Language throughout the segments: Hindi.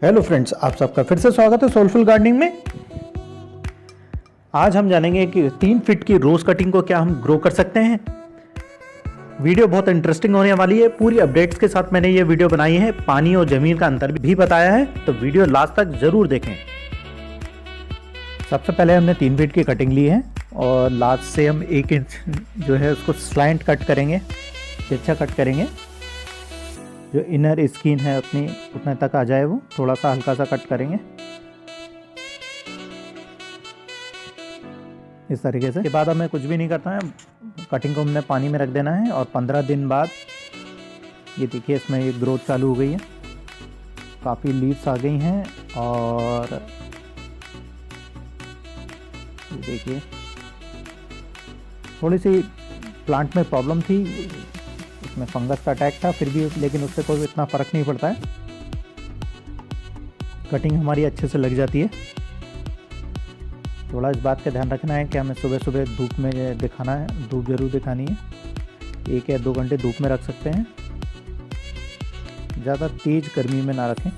हेलो फ्रेंड्स, आप सबका फिर से स्वागत है सोलफुल गार्डनिंग में। आज हम जानेंगे कि 3 फीट की रोज कटिंग को क्या हम ग्रो कर सकते हैं। वीडियो बहुत इंटरेस्टिंग होने वाली है। पूरी अपडेट्स के साथ मैंने ये वीडियो बनाई है। पानी और जमीन का अंतर भी बताया है, तो वीडियो लास्ट तक जरूर देखें। सबसे पहले हमने 3 फीट की कटिंग ली है और लास्ट से हम 1 इंच जो है उसको स्लैंट कट करेंगे, तिरछा कट करेंगे। जो इनर स्किन है अपनी उतने तक आ जाए, वो थोड़ा सा हल्का सा कट करेंगे इस तरीके से। के बाद हमें कुछ भी नहीं करना है, कटिंग को हमने पानी में रख देना है और 15 दिन बाद ये देखिए इसमें ये ग्रोथ चालू हो गई है। काफ़ी लीव्स आ गई हैं और ये देखिए थोड़ी सी प्लांट में प्रॉब्लम थी, इसमें फंगस का अटैक था, फिर भी लेकिन उससे कोई इतना फ़र्क नहीं पड़ता है। कटिंग हमारी अच्छे से लग जाती है। थोड़ा इस बात का ध्यान रखना है कि हमें सुबह सुबह धूप में दिखाना है, धूप जरूर दिखानी है। 1 या 2 घंटे धूप में रख सकते हैं, ज़्यादा तेज़ गर्मी में ना रखें।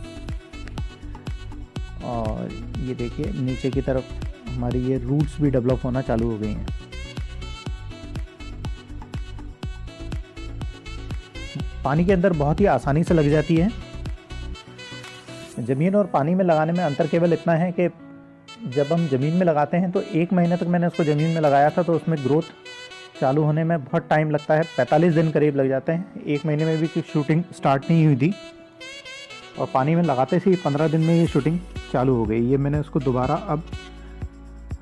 और ये देखिए नीचे की तरफ हमारी ये रूट्स भी डेवलप होना चालू हो गई हैं। पानी के अंदर बहुत ही आसानी से लग जाती है। ज़मीन और पानी में लगाने में अंतर केवल इतना है कि जब हम ज़मीन में लगाते हैं तो 1 महीने तक मैंने उसको ज़मीन में लगाया था, तो उसमें ग्रोथ चालू होने में बहुत टाइम लगता है, 45 दिन करीब लग जाते हैं। 1 महीने में भी कुछ शूटिंग स्टार्ट नहीं हुई थी और पानी में लगाते से ही 15 दिन में ये शूटिंग चालू हो गई। ये मैंने उसको दोबारा अब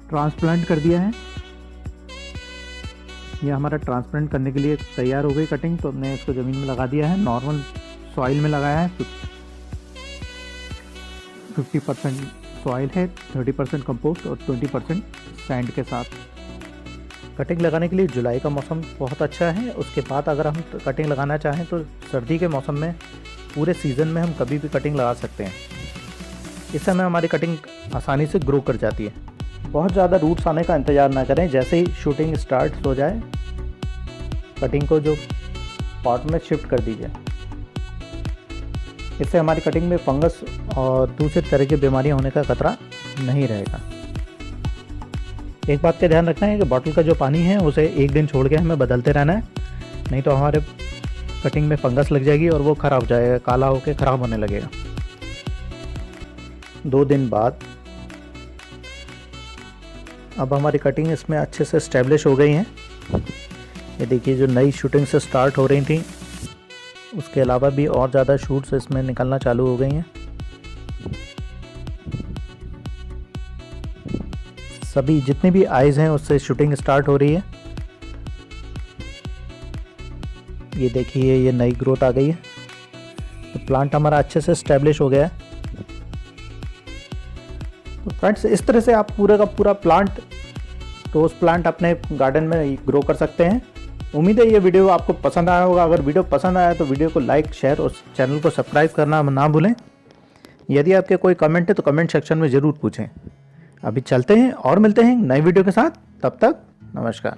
ट्रांसप्लांट कर दिया है। ये हमारा ट्रांसप्लांट करने के लिए तैयार हो गई कटिंग, तो हमने इसको ज़मीन में लगा दिया है। नॉर्मल सॉइल में लगाया है, 50% सॉइल है, 30% कंपोस्ट और 20% सैंड के साथ। कटिंग लगाने के लिए जुलाई का मौसम बहुत अच्छा है। उसके बाद अगर हम कटिंग लगाना चाहें तो सर्दी के मौसम में पूरे सीज़न में हम कभी भी कटिंग लगा सकते हैं। इस समय हमारी कटिंग आसानी से ग्रो कर जाती है। बहुत ज़्यादा रूट्स आने का इंतज़ार ना करें, जैसे ही शूटिंग स्टार्ट हो जाए कटिंग को जो पॉट में शिफ्ट कर दीजिए। इससे हमारी कटिंग में फंगस और दूसरे तरह की बीमारियां होने का खतरा नहीं रहेगा। एक बात का ध्यान रखना है कि बॉटल का जो पानी है उसे 1 दिन छोड़ के हमें बदलते रहना है, नहीं तो हमारे कटिंग में फंगस लग जाएगी और वो ख़राब हो जाएगा, काला होकर ख़राब होने लगेगा। 2 दिन बाद अब हमारी कटिंग इसमें अच्छे से स्टैब्लिश हो गई हैं। ये देखिए जो नई शूटिंग से स्टार्ट हो रही थी, उसके अलावा भी और ज़्यादा शूट्स इसमें निकलना चालू हो गई हैं। सभी जितनी भी आइज़ हैं उससे शूटिंग स्टार्ट हो रही है। ये देखिए ये नई ग्रोथ आ गई है, तो प्लांट हमारा अच्छे से स्टैब्लिश हो गया है। तो फ्रेंड्स, इस तरह से आप पूरा का पूरा प्लांट, रोज प्लांट अपने गार्डन में ग्रो कर सकते हैं। उम्मीद है ये वीडियो आपको पसंद आया होगा। अगर वीडियो पसंद आया तो वीडियो को लाइक, शेयर और चैनल को सब्सक्राइब करना ना भूलें। यदि आपके कोई कमेंट है तो कमेंट सेक्शन में ज़रूर पूछें। अभी चलते हैं और मिलते हैं नई वीडियो के साथ। तब तक नमस्कार।